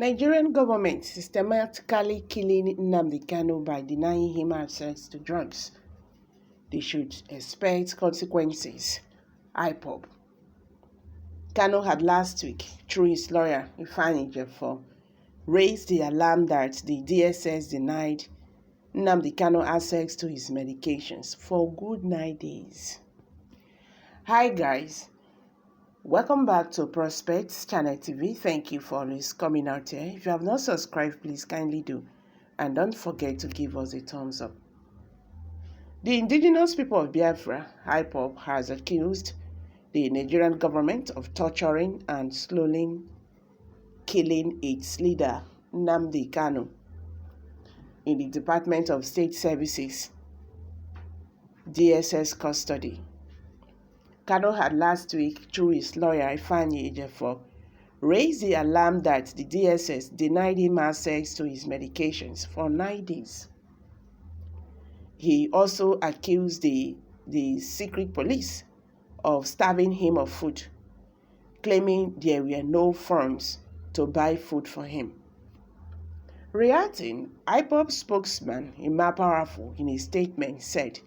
Nigerian government systematically killing Nnamdi Kanu by denying him access to drugs. They should expect consequences. IPOB. Kanu had last week, through his lawyer, Ifeanyi Ejiofor, raised the alarm that the DSS denied Nnamdi Kanu access to his medications for a good 9 days. Hi guys, welcome back to Prospects Channel TV. Thank you for always coming out here. If you have not subscribed, please kindly do. And don't forget to give us a thumbs up. The indigenous people of Biafra, IPOB, has accused the Nigerian government of torturing and slowly killing its leader, Nnamdi Kanu, in the Department of State Services, DSS custody. Kanu had last week, through his lawyer, Ifeanyi Ejiofor, raised the alarm that the DSS denied him access to his medications for 9 days. He also accused the secret police of starving him of food, claiming there were no funds to buy food for him. Reacting, IPOB spokesman Emma Powerful, in a statement, said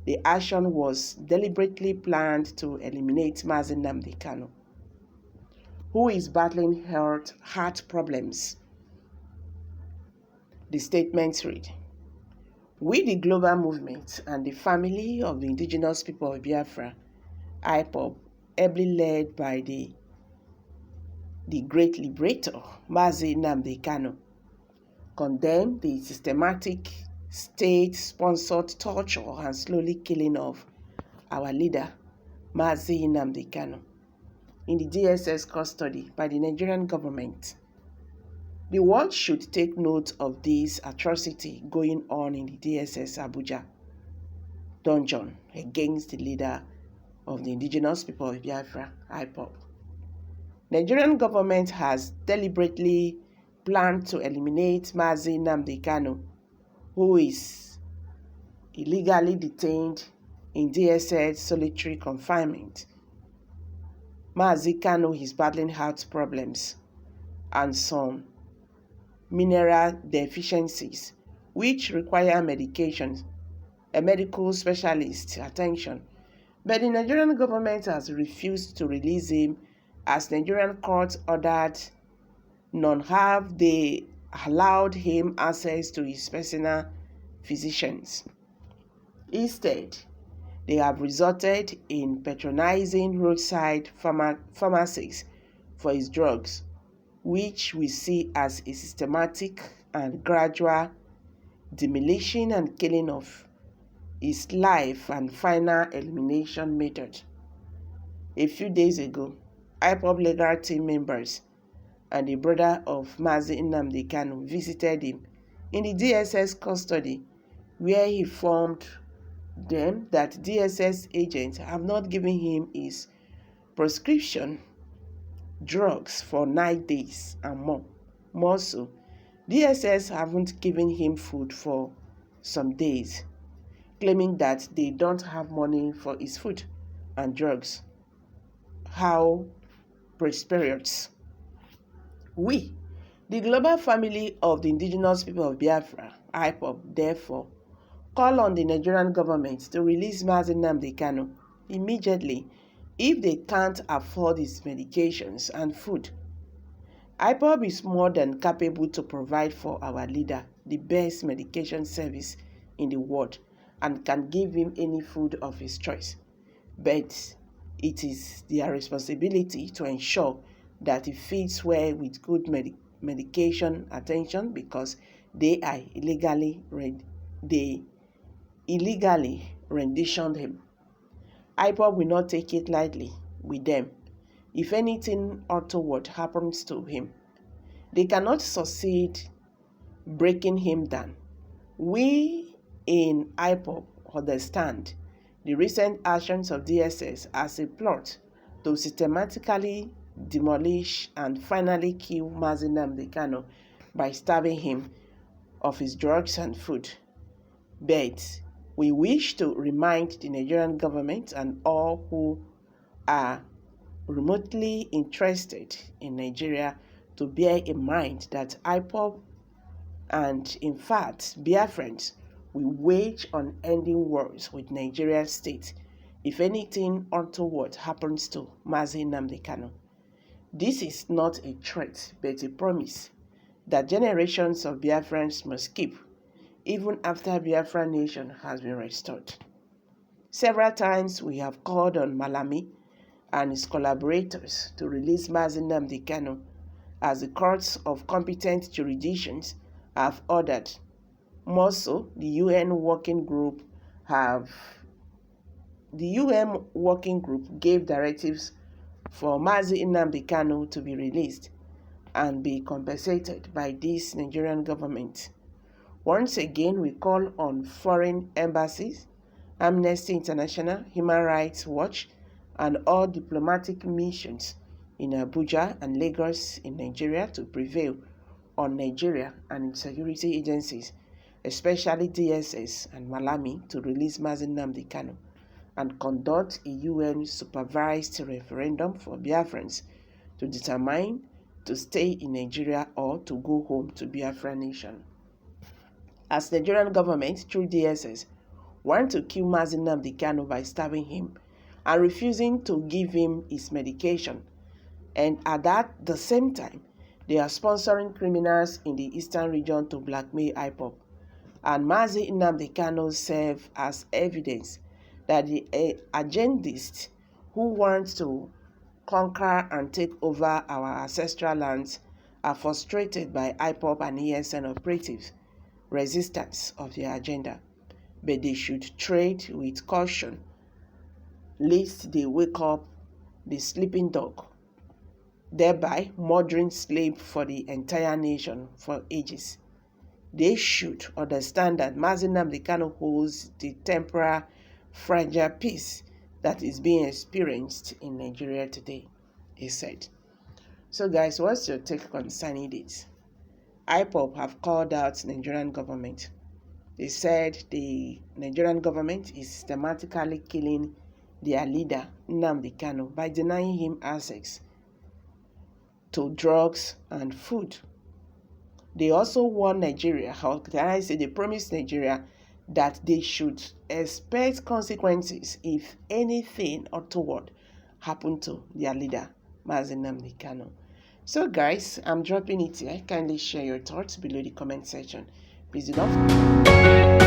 the action was deliberately planned to eliminate Mazi Nnamdi Kanu, who is battling heart problems. The statement read, "We, the global movement and the family of the indigenous people of Biafra, IPOB, ably led by the great liberator, Mazi Nnamdi Kanu, condemn the systematic state-sponsored torture and slowly killing of our leader, Mazi Nnamdi Kanu, in the DSS custody by the Nigerian government. The world should take note of this atrocity going on in the DSS Abuja dungeon against the leader of the indigenous people of Biafra, IPOB. Nigerian government has deliberately planned to eliminate Mazi Nnamdi Kanu, who is illegally detained in DSS solitary confinement. Mazi Kanu is battling heart problems and some mineral deficiencies, which require medications, a medical specialist attention. But the Nigerian government has refused to release him as Nigerian courts ordered none have they allowed him access to his personal physicians. Instead, they have resorted in patronizing roadside pharmacies for his drugs, which we see as a systematic and gradual demolition and killing of his life and final elimination method. A few days ago, IPOB legal team members and the brother of Mazi Nnamdi Kanu visited him in the DSS custody, where he informed them that DSS agents have not given him his prescription drugs for 9 days and more. More so, DSS haven't given him food for some days, claiming that they don't have money for his food and drugs. How prosperous. We, the global family of the indigenous people of Biafra, IPOB, therefore, call on the Nigerian government to release Mazi Nnamdi Kanu immediately if they can't afford his medications and food. IPOB is more than capable to provide for our leader the best medication service in the world and can give him any food of his choice. But it is their responsibility to ensure that he fits well with good medication attention, because they illegally renditioned him. IPOB will not take it lightly with them if anything untoward happens to him. They cannot succeed breaking him down. We in IPOB understand the recent actions of DSS as a plot to systematically demolish and finally kill Mazi Nnamdi Kanu by starving him of his drugs and food. But we wish to remind the Nigerian government and all who are remotely interested in Nigeria to bear in mind that IPOB and, in fact, Biafrans will wage unending wars with Nigerian state if anything untoward happens to Mazi Nnamdi Kanu. This is not a threat, but a promise that generations of Biafrans must keep, even after Biafra nation has been restored. Several times we have called on Malami and his collaborators to release Mazi Nnamdi Kanu, as the courts of competent jurisdictions have ordered. More so, the UN working group gave directives for Mazi Nnamdi Kanu to be released and be compensated by this Nigerian government. Once again, we call on foreign embassies, Amnesty International, Human Rights Watch, and all diplomatic missions in Abuja and Lagos in Nigeria to prevail on Nigeria and its security agencies, especially DSS and Malami, to release Mazi Nnamdi Kanu and conduct a UN-supervised referendum for Biafrans to determine to stay in Nigeria or to go home to Biafra nation. As the Nigerian government, through DSS, want to kill Mazi Nnamdi Kanu by stabbing him and refusing to give him his medication, and at the same time, they are sponsoring criminals in the eastern region to blackmail IPOB. And Mazi Nnamdi Kanu serve as evidence that the agendists who want to conquer and take over our ancestral lands are frustrated by IPOB and ESN operatives' resistance of their agenda. But they should trade with caution, lest they wake up the sleeping dog, thereby murdering slaves for the entire nation for ages. They should understand that Mazi Nnamdi Kanu holds the temporary fragile peace that is being experienced in Nigeria today, he said. So guys, what's your take concerning this? IPOB have called out Nigerian government. They said the Nigerian government is systematically killing their leader, Nnamdi Kanu, by denying him access to drugs and food. They also warned Nigeria, they promised Nigeria that they should expect consequences if anything untoward happened to their leader, Mazi Nnamdi Kanu. So guys, I'm dropping it here. Kindly share your thoughts below the comment section. Please do not